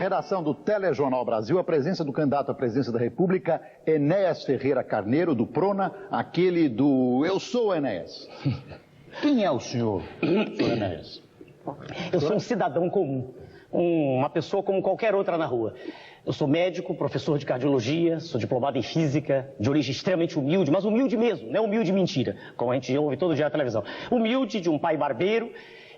redação do Telejornal Brasil, a presença do candidato à presidência da República, Enéas Ferreira Carneiro, do Prona, aquele do Eu Sou Enéas. Quem é o senhor Enéas? Eu sou um cidadão comum, uma pessoa como qualquer outra na rua. Eu sou médico, professor de cardiologia, sou diplomado em física, de origem extremamente humilde, mas humilde mesmo, não é humilde mentira, como a gente ouve todo dia na televisão. Humilde, de um pai barbeiro,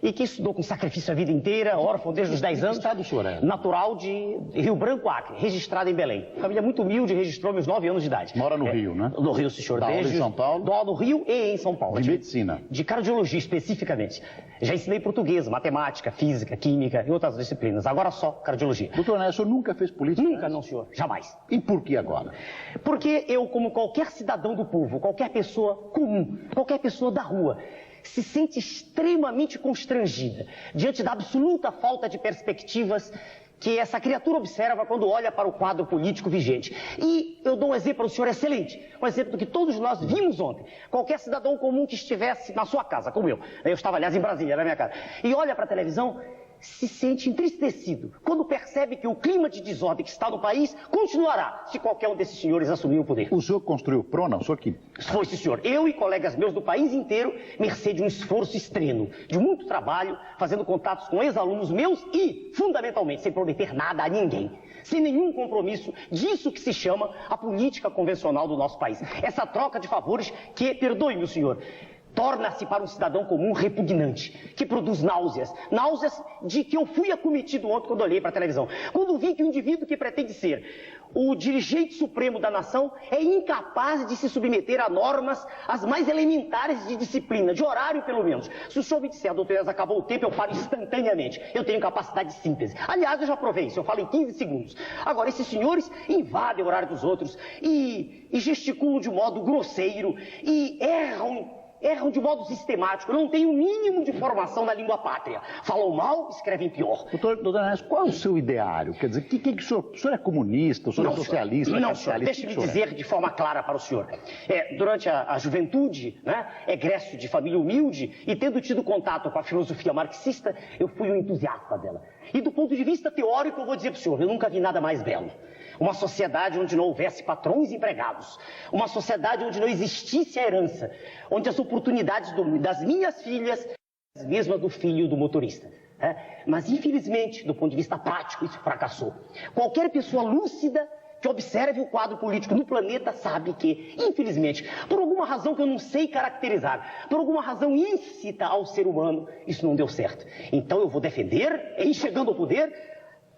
e que estudou com sacrifício a vida inteira, órfão desde os 10 anos. Estado o senhor é? Natural de Rio Branco, Acre, registrado em Belém. Família muito humilde, registrou meus 9 anos de idade. Mora no Rio, né? No Rio, senhor. Dá aula em São Paulo? Dou aula no Rio e em São Paulo. De medicina? De cardiologia, especificamente. Já ensinei português, matemática, física, química e outras disciplinas. Agora só cardiologia. Doutor Enéas, o senhor nunca fez política? Nunca, não, senhor. Jamais. E por que agora? Porque eu, como qualquer cidadão do povo, qualquer pessoa comum, qualquer pessoa da rua, se sente extremamente constrangida diante da absoluta falta de perspectivas que essa criatura observa quando olha para o quadro político vigente. E eu dou um exemplo para o senhor excelente, um exemplo do que todos nós vimos ontem. Qualquer cidadão comum que estivesse na sua casa, como eu estava, aliás, em Brasília, na minha casa, e olha para a televisão, se sente entristecido quando percebe que o clima de desordem que está no país continuará se qualquer um desses senhores assumir o poder. O senhor construiu o Prona? O senhor que... Foi, sim, senhor. Eu e colegas meus do país inteiro, mercê de um esforço extremo, de muito trabalho, fazendo contatos com ex-alunos meus e, fundamentalmente, sem prometer nada a ninguém. Sem nenhum compromisso disso que se chama a política convencional do nosso país. Essa troca de favores que, perdoe-me, senhor, torna-se para um cidadão comum repugnante, que produz náuseas. Náuseas de que eu fui acometido ontem quando olhei para a televisão. Quando vi que o indivíduo que pretende ser o dirigente supremo da nação é incapaz de se submeter a normas as mais elementares de disciplina, de horário pelo menos. Se o senhor me disser, doutor Enéas, acabou o tempo, eu falo instantaneamente. Eu tenho capacidade de síntese. Aliás, eu já provei isso, eu falo em 15 segundos. Agora, esses senhores invadem o horário dos outros e gesticulam de modo grosseiro e erram de modo sistemático, não têm o mínimo de formação na língua pátria. Falam mal, escrevem pior. Doutor Enéas, qual é o seu ideário? Quer dizer, que o senhor é comunista, o senhor é socialista? Não, senhor, deixe-me dizer de forma clara para o senhor. Durante a juventude, né, egresso de família humilde e tendo tido contato com a filosofia marxista, eu fui um entusiasta dela. E do ponto de vista teórico, eu vou dizer para o senhor, eu nunca vi nada mais belo. Uma sociedade onde não houvesse patrões empregados. Uma sociedade onde não existisse a herança. Onde as oportunidades das minhas filhas, as mesmas do filho do motorista. Mas, infelizmente, do ponto de vista prático, isso fracassou. Qualquer pessoa lúcida que observe o quadro político no planeta sabe que, infelizmente, por alguma razão que eu não sei caracterizar, por alguma razão íncita ao ser humano, isso não deu certo. Então eu vou defender, em chegando ao poder,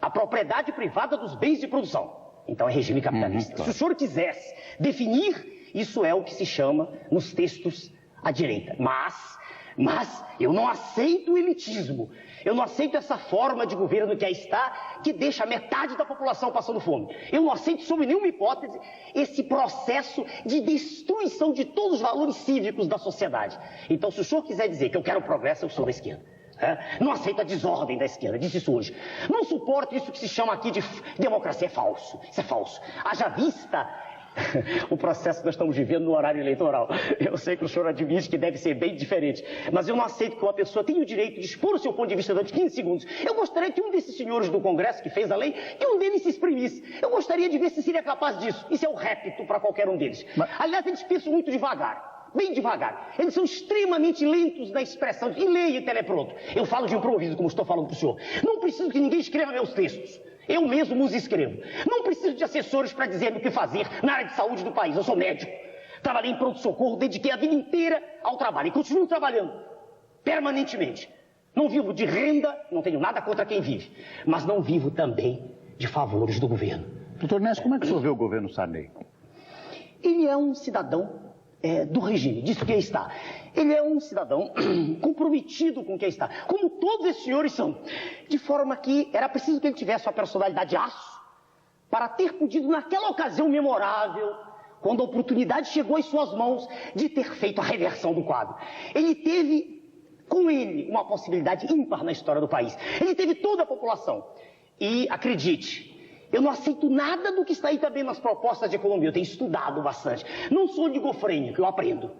a propriedade privada dos bens de produção. Então é regime capitalista. Claro. Se o senhor quisesse definir, isso é o que se chama nos textos à direita. Mas eu não aceito o elitismo. Eu não aceito essa forma de governo que aí está, que deixa metade da população passando fome. Eu não aceito, sob nenhuma hipótese, esse processo de destruição de todos os valores cívicos da sociedade. Então, se o senhor quiser dizer que eu quero progresso, eu sou da esquerda. Não aceito a desordem da esquerda, disse isso hoje. Não suporto isso que se chama aqui de democracia, é falso. Isso é falso. Haja vista o processo que nós estamos vivendo no horário eleitoral. Eu sei que o senhor admite que deve ser bem diferente, mas eu não aceito que uma pessoa tenha o direito de expor o seu ponto de vista durante 15 segundos. Eu gostaria que um desses senhores do Congresso que fez a lei, que um deles se exprimisse. Eu gostaria de ver se seria capaz disso. Isso é o répito para qualquer um deles. Aliás, eles pensam muito devagar. Bem devagar. Eles são extremamente lentos na expressão. E leia telepronto. Eu falo de improviso, como estou falando para o senhor. Não preciso que ninguém escreva meus textos. Eu mesmo os escrevo. Não preciso de assessores para dizer-me o que fazer na área de saúde do país. Eu sou médico. Trabalhei em pronto-socorro, dediquei a vida inteira ao trabalho. E continuo trabalhando. Permanentemente. Não vivo de renda, não tenho nada contra quem vive. Mas não vivo também de favores do governo. Doutor Enéas, como é que o senhor vê o governo Sarney? Ele é um cidadão do regime, disso que aí está. Ele é um cidadão comprometido com o que aí está, como todos esses senhores são, de forma que era preciso que ele tivesse uma personalidade de aço para ter podido, naquela ocasião memorável, quando a oportunidade chegou às suas mãos, de ter feito a reversão do quadro. Ele teve, com ele, uma possibilidade ímpar na história do país. Ele teve toda a população. E, acredite, eu não aceito nada do que está aí também nas propostas de economia. Eu tenho estudado bastante. Não sou oligofrênico, eu aprendo.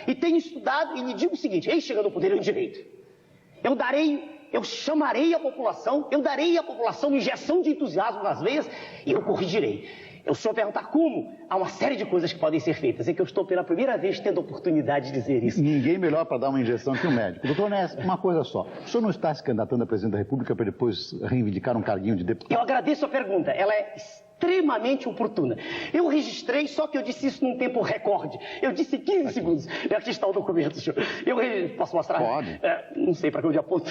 E tenho estudado e lhe digo o seguinte, chegando ao poder é um direito. Eu darei eu chamarei a população, eu darei à população uma injeção de entusiasmo nas veias e eu corrigirei. O senhor perguntar como, há uma série de coisas que podem ser feitas. É que eu estou pela primeira vez tendo a oportunidade de dizer isso. Ninguém melhor para dar uma injeção que um médico. Doutor Enéas, uma coisa só. O senhor não está se candidatando a presidente da República para depois reivindicar um carguinho de deputado? Eu agradeço a pergunta. Ela é extremamente oportuna. Eu registrei, só que eu disse isso num tempo recorde. Eu disse 15 segundos. Aqui está o documento, senhor. Posso mostrar? Pode. Não sei para onde aponto.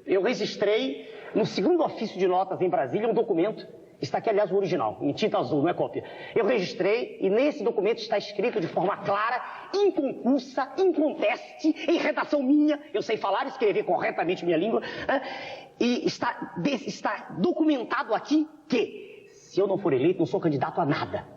Eu registrei no segundo ofício de notas em Brasília um documento. Está aqui, aliás, o original, em tinta azul, não é cópia. Eu registrei e nesse documento está escrito de forma clara, inconcursa, inconteste, em redação minha, eu sei falar e escrever corretamente minha língua, e está documentado aqui que, se eu não for eleito, não sou candidato a nada.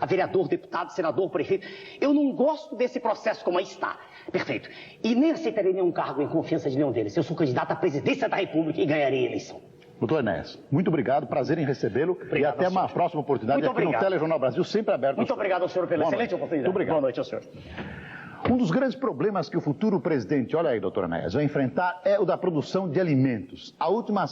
A vereador, deputado, senador, prefeito. Eu não gosto desse processo como aí está. Perfeito. E nem aceitarei nenhum cargo em confiança de nenhum deles. Eu sou candidato à presidência da República e ganharei a eleição. Doutor Enéas, muito obrigado, prazer em recebê-lo e até uma próxima oportunidade aqui no Telejornal Brasil, sempre aberto. Muito obrigado ao senhor pela excelente oportunidade. Muito obrigado. Boa noite ao senhor. Um dos grandes problemas que o futuro presidente, olha aí, doutor Enéas, vai enfrentar é o da produção de alimentos. A última